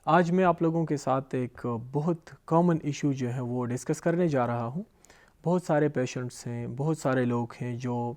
آج میں آپ لوگوں کے ساتھ ایک بہت کامن ایشو جو ہے وہ ڈسکس کرنے جا رہا ہوں۔ بہت سارے پیشنٹس ہیں، بہت سارے لوگ ہیں جو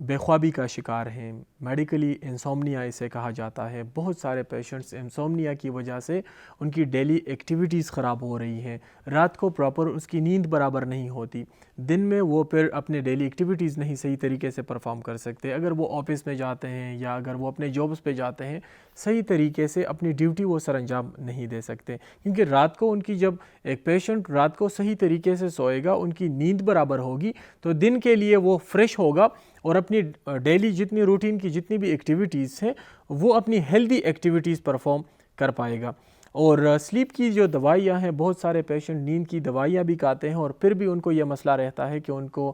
بے خوابی کا شکار ہیں، میڈیکلی انسومنیا اسے کہا جاتا ہے۔ بہت سارے پیشنٹس انسومنیا کی وجہ سے ان کی ڈیلی ایکٹیویٹیز خراب ہو رہی ہیں، رات کو پراپر اس کی نیند برابر نہیں ہوتی، دن میں وہ پھر اپنے ڈیلی ایکٹیویٹیز نہیں صحیح طریقے سے پرفارم کر سکتے۔ اگر وہ آفس میں جاتے ہیں یا اگر وہ اپنے جابس پہ جاتے ہیں، صحیح طریقے سے اپنی ڈیوٹی وہ سر انجام نہیں دے سکتے، کیونکہ رات کو ان کی جب ایک پیشنٹ رات کو صحیح طریقے سے سوئے گا، ان کی نیند برابر ہوگی تو دن کے لیے وہ فریش ہوگا اور اپنی ڈیلی جتنی روٹین کی جتنی بھی ایکٹیویٹیز ہیں وہ اپنی ہیلدی ایکٹیویٹیز پرفارم کر پائے گا۔ اور سلیپ کی جو دوائیاں ہیں، بہت سارے پیشنٹ نیند کی دوائیاں بھی کھاتے ہیں اور پھر بھی ان کو یہ مسئلہ رہتا ہے کہ ان کو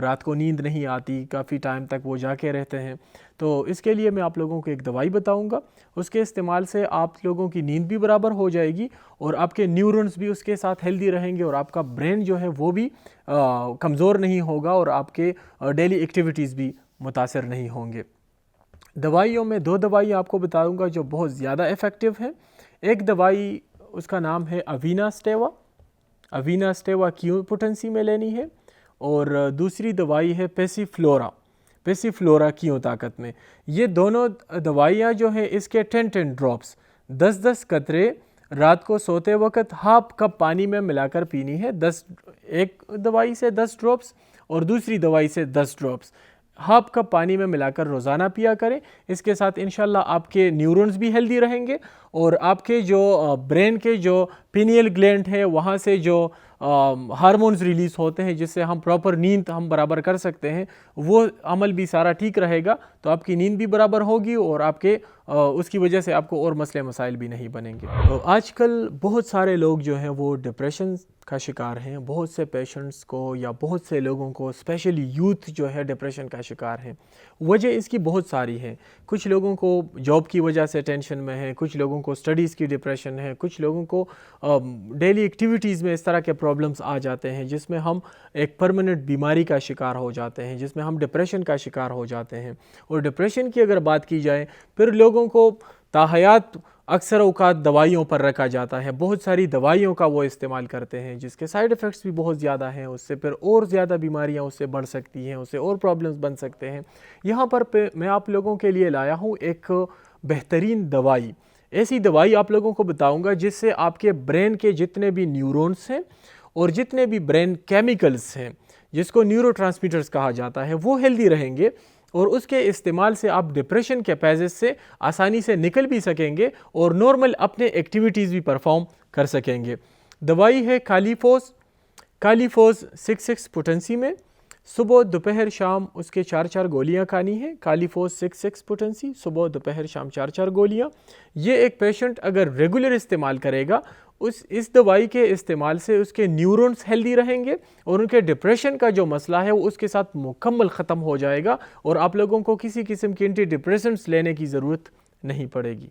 رات کو نیند نہیں آتی، کافی ٹائم تک وہ جاگے رہتے ہیں۔ تو اس کے لیے میں آپ لوگوں کو ایک دوائی بتاؤں گا، اس کے استعمال سے آپ لوگوں کی نیند بھی برابر ہو جائے گی اور آپ کے نیورونز بھی اس کے ساتھ ہیلدی رہیں گے اور آپ کا برین جو ہے وہ بھی کمزور نہیں ہوگا اور آپ کے ڈیلی ایکٹیویٹیز بھی متاثر نہیں ہوں گے۔ دوائیوں میں دو دوائیاں آپ کو بتاؤں گا جو بہت زیادہ ایفیکٹو ہیں۔ ایک دوائی اس کا نام ہے اوینا اسٹیوا، اوینا اسٹیوا کیو پوٹنسی میں لینی ہے، اور دوسری دوائی ہے پیسی فلورا، پیسی فلورا کیو طاقت میں۔ یہ دونوں دوائیاں جو ہیں اس کے 10 ڈراپس 10 قطرے رات کو سوتے وقت ہاف کپ پانی میں ملا کر پینی ہے، ایک دوائی سے 10 ڈراپس اور دوسری دوائی سے 10 ڈراپس ہاف کپ پانی میں ملا کر روزانہ پیا کریں۔ اس کے ساتھ انشاءاللہ آپ کے نیورونز بھی ہیلدی رہیں گے اور آپ کے جو برین کے جو پینیل گلینڈ ہے وہاں سے جو ہارمونز ریلیز ہوتے ہیں جس سے ہم پراپر نیند ہم برابر کر سکتے ہیں، وہ عمل بھی سارا ٹھیک رہے گا تو آپ کی نیند بھی برابر ہوگی اور آپ کے اس کی وجہ سے آپ کو اور مسئلے مسائل بھی نہیں بنیں گے۔ تو آج کل بہت سارے لوگ جو ہیں وہ ڈپریشن کا شکار ہیں، بہت سے پیشنٹس کو یا بہت سے لوگوں کو اسپیشلی یوتھ جو ہے ڈپریشن کا شکار ہیں۔ وجہ اس کی بہت ساری ہے، کچھ لوگوں کو جاب کی وجہ سے ٹینشن میں ہے، کچھ لوگوں کو اسٹڈیز کی ڈپریشن ہے، کچھ لوگوں کو ڈیلی ایکٹیویٹیز میں اس طرح کے پرابلمس آ جاتے ہیں جس میں ہم ایک پرماننٹ بیماری کا شکار ہو جاتے ہیں، جس میں ہم ڈپریشن کا شکار ہو جاتے ہیں۔ اور ڈپریشن کی اگر بات کی جائے پھر لوگوں کو تاحیات اکثر اوقات دوائیوں پر رکھا جاتا ہے، بہت ساری دوائیوں کا وہ استعمال کرتے ہیں جس کے سائیڈ ایفیکٹس بھی بہت زیادہ ہیں، اس سے پھر اور زیادہ بیماریاں اس سے بڑھ سکتی ہیں، اس سے اور پرابلمس بن سکتے ہیں۔ یہاں پر میں آپ لوگوں کے لیے لایا ہوں ایک بہترین دوائی، ایسی دوائی آپ لوگوں کو بتاؤں گا جس سے آپ کے برین کے جتنے بھی نیورونز ہیں اور جتنے بھی برین کیمیکلز ہیں جس کو نیورو ٹرانسمیٹرز کہا جاتا ہے وہ ہیلدی رہیں گے اور اس کے استعمال سے آپ ڈپریشن کے پیزز سے آسانی سے نکل بھی سکیں گے اور نارمل اپنے ایکٹیویٹیز بھی پرفارم کر سکیں گے۔ دوائی ہے کالیفوز 6 پوٹنسی میں، صبح دوپہر شام اس کے 4 گولیاں کھانی ہیں۔ کالیفوز 6 پوٹنسی، صبح دوپہر شام 4 گولیاں۔ یہ ایک پیشنٹ اگر ریگولر استعمال کرے گا اس دوائی کے استعمال سے اس کے نیورونز ہیلدی رہیں گے اور ان کے ڈپریشن کا جو مسئلہ ہے وہ اس کے ساتھ مکمل ختم ہو جائے گا اور آپ لوگوں کو کسی قسم کی اینٹی ڈپریسنٹس لینے کی ضرورت نہیں پڑے گی۔